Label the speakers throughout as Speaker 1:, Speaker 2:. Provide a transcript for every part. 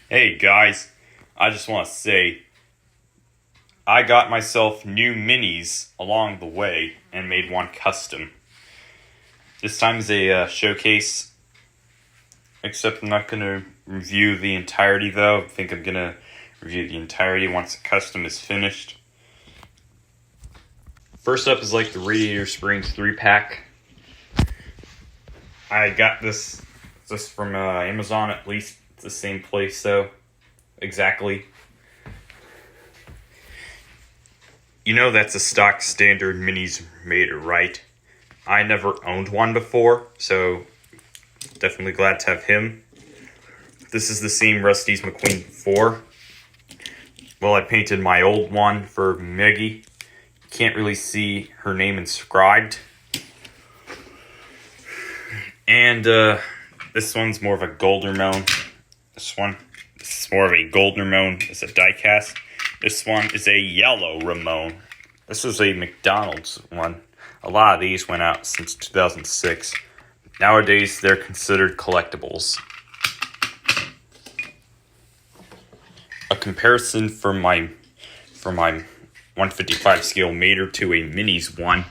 Speaker 1: Hey guys, I just want to say I got myself new minis along the way and made one custom. This time is a showcase, except I'm not going to review the entirety though. I think I'm going to review the entirety once the custom is finished. First up is like the Radiator Springs 3-pack. I got this from Amazon, at least it's the same place though. Exactly. You know that's a stock standard minis Raider, right? I never owned one before, so definitely glad to have him. This is the same Rusty's McQueen 4. Well, I painted my old one for Meggie. Can't really see her name inscribed. And this one's more of a gold Ramon. This is more of a gold Ramon. It's a die-cast. This one is a yellow Ramon. This is a McDonald's one. A lot of these went out since 2006. Nowadays, they're considered collectibles. A comparison from my 155 scale Mater to a Minis one.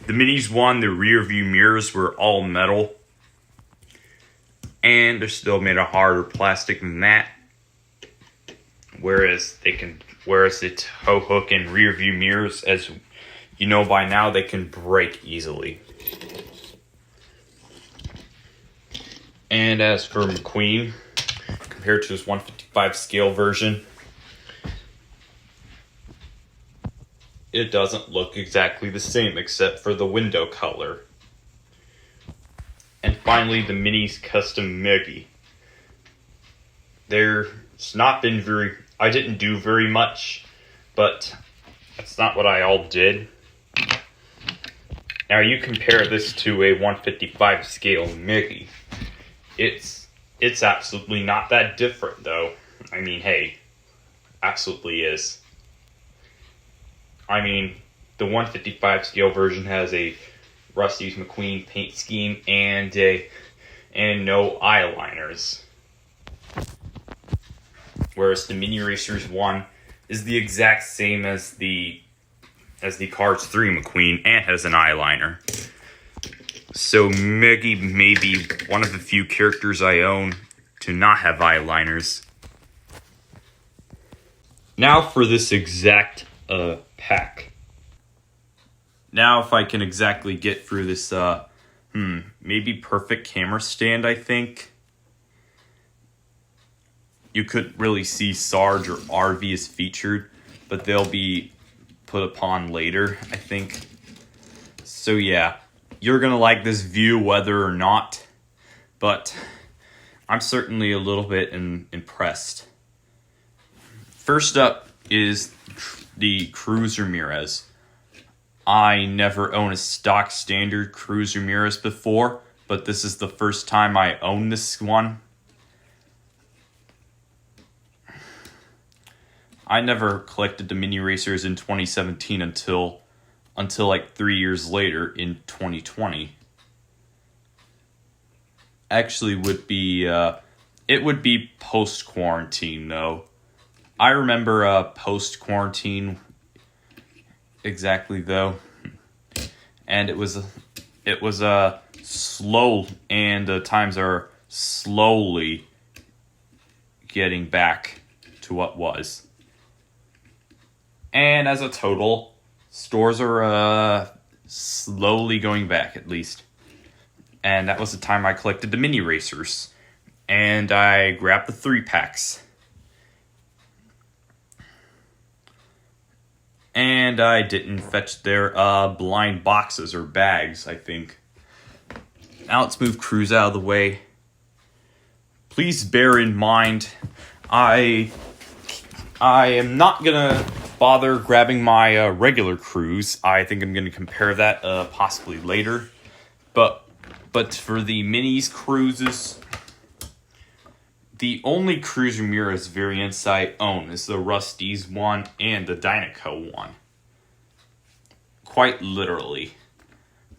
Speaker 1: The Minis one, the rear view mirrors were all metal. And they're still made of harder plastic than that. Whereas the tow hook and rear view mirrors, as you know by now, they can break easily. And as for McQueen, compared to his 155 scale version, it doesn't look exactly the same except for the window color. And finally, the Minis Custom Meggie. There's not been I didn't do very much, but that's not what I all did. Now you compare this to a 155 scale Meggie. It's absolutely not that different though. I mean, hey, absolutely is. I mean, the 155 scale version has a Rusty's McQueen paint scheme and no eyeliners. Whereas the Mini Racers one is the exact same as the Cards 3 McQueen and has an eyeliner. So Meggie may be one of the few characters I own to not have eyeliners. Now for this exact pack. Now if I can exactly get through this maybe perfect camera stand, I think. You couldn't really see Sarge or RV as featured, but they'll be put upon later, I think. So yeah, you're going to like this view whether or not, but I'm certainly a little bit impressed. First up is the Cruz Ramirez. I never owned a stock standard Cruz Ramirez before, but this is the first time I own this one. I never collected the Mini Racers in 2017 until like 3 years later in 2020. Actually, it would be post-quarantine though. I remember post-quarantine exactly though, and it was slow, and times are slowly getting back to what was. And as a total, stores are slowly going back, at least. And that was the time I collected the Mini Racers. And I grabbed the 3-packs. And I didn't fetch their blind boxes or bags, I think. Now let's move Cruz out of the way. Please bear in mind, I am not gonna bother grabbing my regular Cruz. I think I'm going to compare that possibly later. But for the Minis Cruzes, the only Cruz Ramirez variants I own is the Rusty's one and the Dynaco one. Quite literally.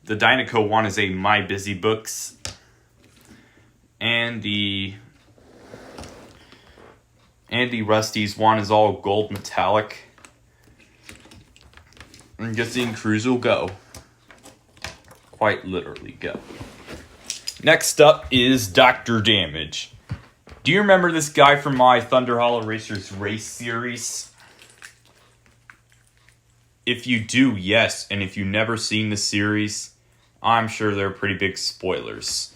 Speaker 1: The Dynaco one is a My Busy Books, and the And the Rusty's one is all gold metallic. I'm guessing Cruz will go. Quite literally go. Next up is Dr. Damage. Do you remember this guy from my Thunder Hollow Racers race series? If you do, yes. And if you've never seen the series, I'm sure they're pretty big spoilers.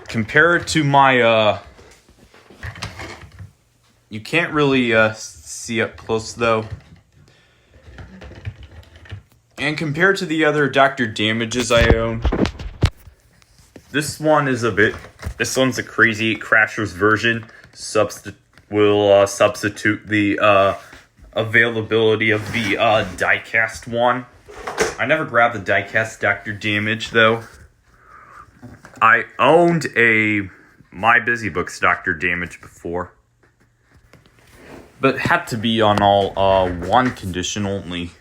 Speaker 1: Compared to my, you can't really see up close though. And compared to the other Dr. Damages I own, this one's a crazy Crashers version. Will substitute the availability of the diecast one. I never grabbed the diecast Dr. Damage though. I owned a My Busy Books Dr. Damage before, but it had to be on all one condition only.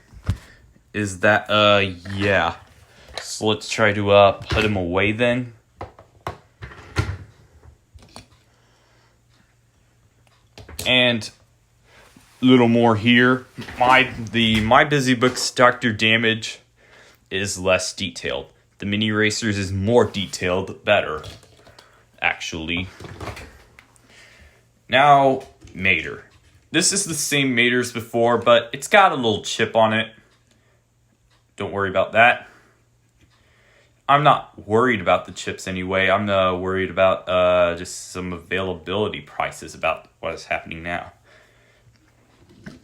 Speaker 1: Is that yeah. So let's try to put him away then. And a little more here. My Busy Books Dr. Damage is less detailed. The Mini Racers is more detailed, better, actually. Now, Mater. This is the same Mater as before, but it's got a little chip on it. Don't worry about that. I'm not worried about the chips anyway. I'm worried about just some availability prices about what is happening now.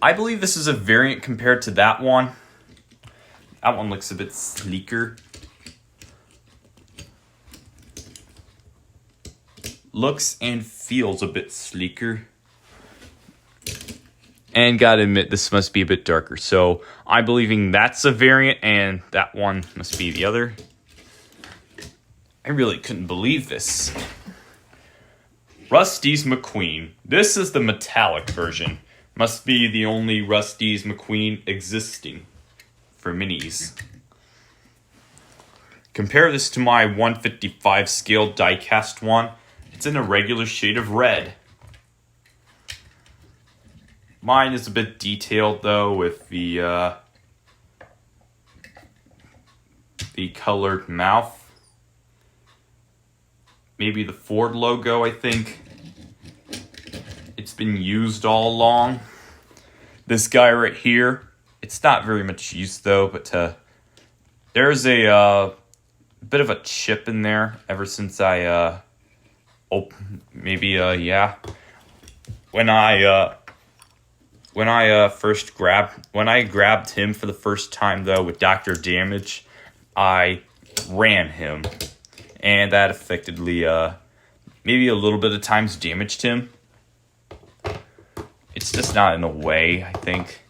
Speaker 1: I believe this is a variant compared to that one. That one looks a bit sleeker. Looks and feels a bit sleeker. And gotta admit, this must be a bit darker. So I'm believing that's a variant and that one must be the other. I really couldn't believe this. Rusty's McQueen. This is the metallic version. Must be the only Rusty's McQueen existing for minis. Compare this to my 155 scale diecast one. It's in a regular shade of red. Mine is a bit detailed though with the colored mouth. Maybe the Ford logo, I think. It's been used all along. This guy right here, it's not very much use though, but there's a bit of a chip in there ever since I yeah. When I grabbed him for the first time though with Dr. Damage, I ran him. And that effectively, maybe a little bit of times damaged him. It's just not in a way, I think.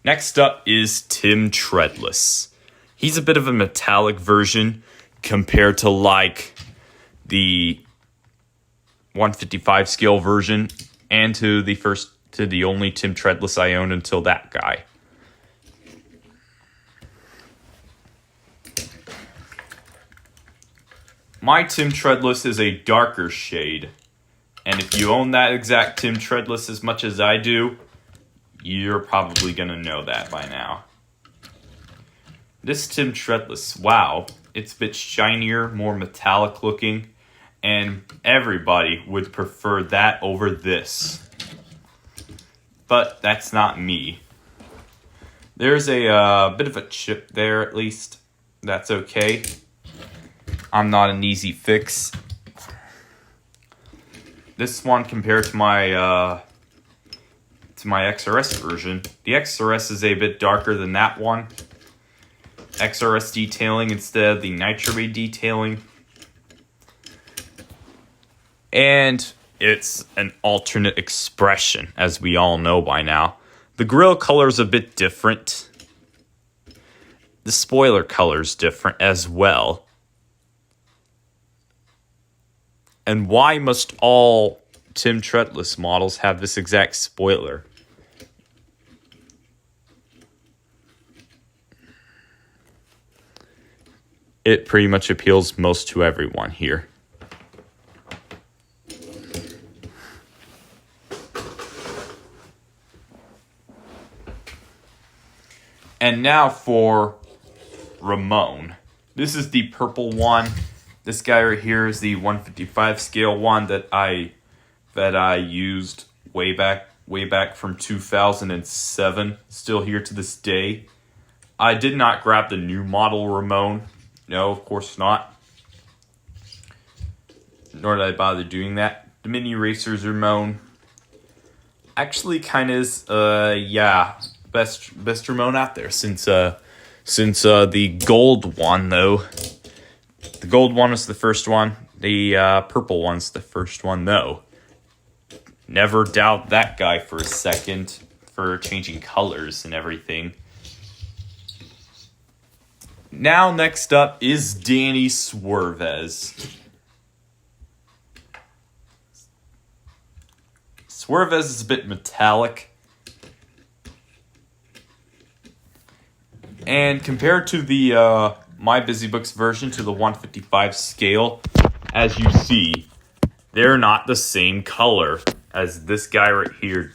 Speaker 1: Next up is Tim Treadless. He's a bit of a metallic version compared to like the 155 scale version and to the only Tim Treadless I owned until that guy. My Tim Treadless is a darker shade, and if you own that exact Tim Treadless as much as I do, you're probably going to know that by now. This Tim Treadless, wow, it's a bit shinier, more metallic looking, and everybody would prefer that over this. But that's not me. There's a bit of a chip there at least. That's okay. I'm not an easy fix. This one compared to my XRS version. The XRS is a bit darker than that one. XRS detailing instead of the Nitro detailing. And it's an alternate expression, as we all know by now. The grill color is a bit different. The spoiler color is different as well. And why must all Tim Treadless models have this exact spoiler? it pretty much appeals most to everyone here. And now for Ramon. This is the purple one. This guy right here is the 155 scale one that I used way back from 2007. Still here to this day. I did not grab the new model Ramon. No, of course not. Nor did I bother doing that. The Mini Racers Ramon actually kind of is best Ramon out there since the gold one though. The gold one was the first one. The purple one's the first one though. Never doubt that guy for a second for changing colors and everything. Now next up is Danny Suarez. Suarez is a bit metallic. And compared to the My Busy Books version to the 155 scale, as you see, they're not the same color as this guy right here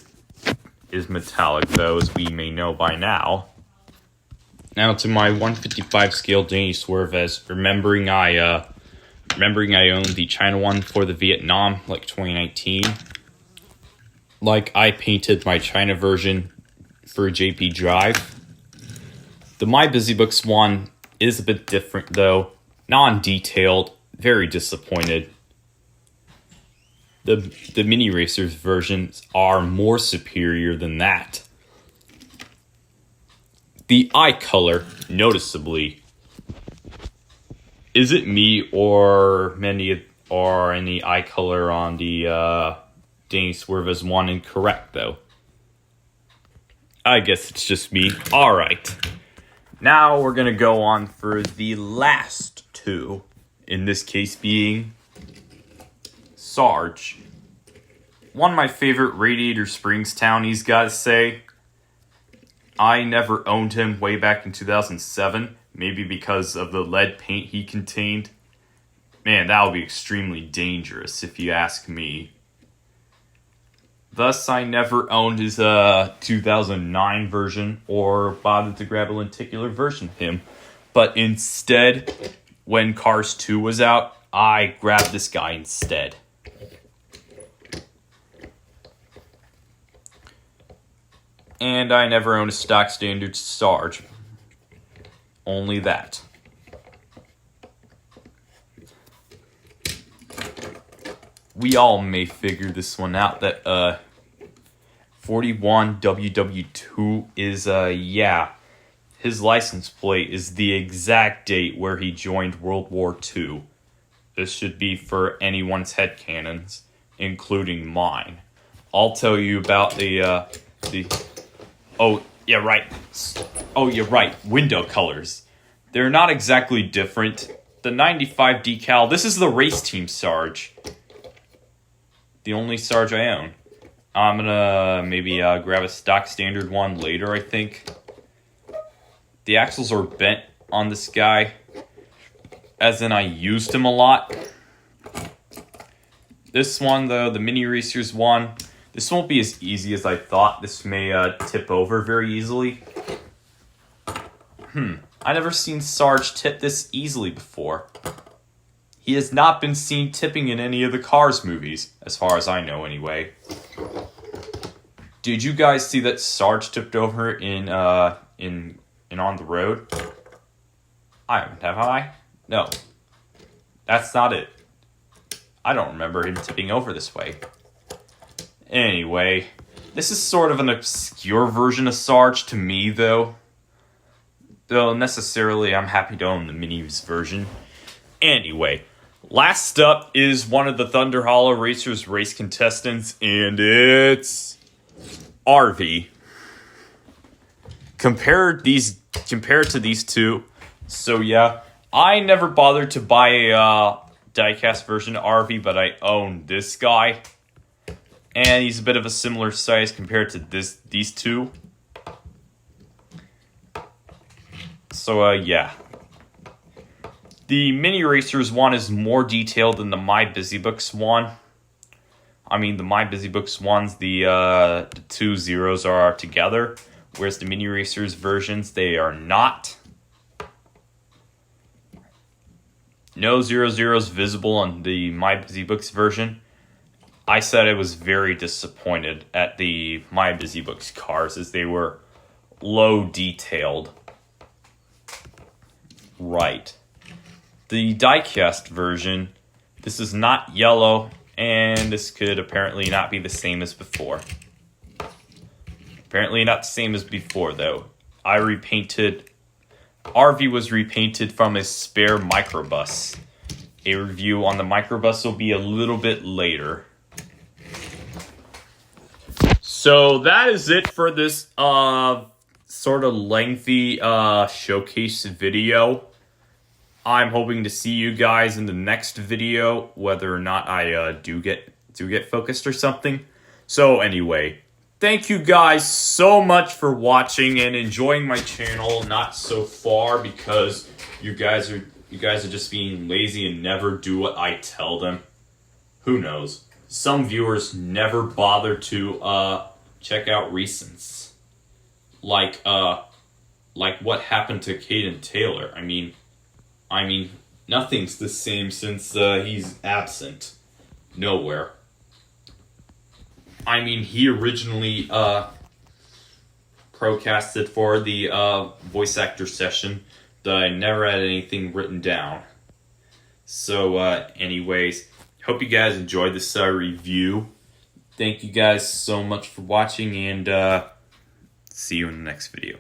Speaker 1: is metallic, though, as we may know by now. Now to my 155 scale Danny Suarez, remembering I owned the China one for the Vietnam, like 2019. Like, I painted my China version for JP Drive. The My Busy Books one is a bit different, though. Non-detailed, very disappointed. The Mini Racers versions are more superior than that. The eye color, noticeably. Is it me or any eye color on the Danny Suarez one incorrect, though? I guess it's just me. Alright. Now we're going to go on for the last two. In this case being Sarge. One of my favorite Radiator Springs townies, gotta say. I never owned him way back in 2007. Maybe because of the lead paint he contained. Man, that would be extremely dangerous if you ask me. Thus, I never owned his 2009 version or bothered to grab a lenticular version of him. But instead, when Cars 2 was out, I grabbed this guy instead. And I never owned a stock standard Sarge. Only that. We all may figure this one out that 41 WW2 is his license plate is the exact date where he joined World War II. This should be for anyone's headcanons, including mine. I'll tell you about you're right, window colors. They're not exactly different. The 95 decal, this is the race team Sarge. The only Sarge I own. I'm gonna maybe grab a stock standard one later, I think. The axles are bent on this guy, as in I used him a lot. This one, though, the Mini Racers one, this won't be as easy as I thought. This may tip over very easily. I never seen Sarge tip this easily before. He has not been seen tipping in any of the Cars movies, as far as I know anyway. Did you guys see that Sarge tipped over in On the Road? I haven't, have I? No. That's not it. I don't remember him tipping over this way. Anyway, this is sort of an obscure version of Sarge to me, though. Though necessarily I'm happy to own the Minis version. Anyway, last up is one of the Thunder Hollow Racers race contestants, and it's RV. Compared to these two, so yeah, I never bothered to buy a diecast version of RV, but I own this guy, and he's a bit of a similar size compared to these two. So yeah, The Mini Racers one is more detailed than the My Busy Books one. I mean, the My Busy Books ones, the two zeros are together, whereas the Mini Racers versions, they are not. No 00s visible on the My Busy Books version. I said I was very disappointed at the My Busy Books cars as they were low detailed. Right. The diecast version, this is not yellow, and this could apparently not be the same as before. Apparently not the same as before, though. RV was repainted from a spare microbus. A review on the microbus will be a little bit later. So that is it for this sort of lengthy showcase video. I'm hoping to see you guys in the next video, whether or not I do get focused or something. So anyway, thank you guys so much for watching and enjoying my channel. Not so far because you guys are just being lazy and never do what I tell them. Who knows? Some viewers never bother to check out recents, like what happened to Caden Taylor. I mean, nothing's the same since he's absent. Nowhere. I mean, he originally procasted for the voice actor session, but I never had anything written down. So, anyways, hope you guys enjoyed this review. Thank you guys so much for watching, and see you in the next video.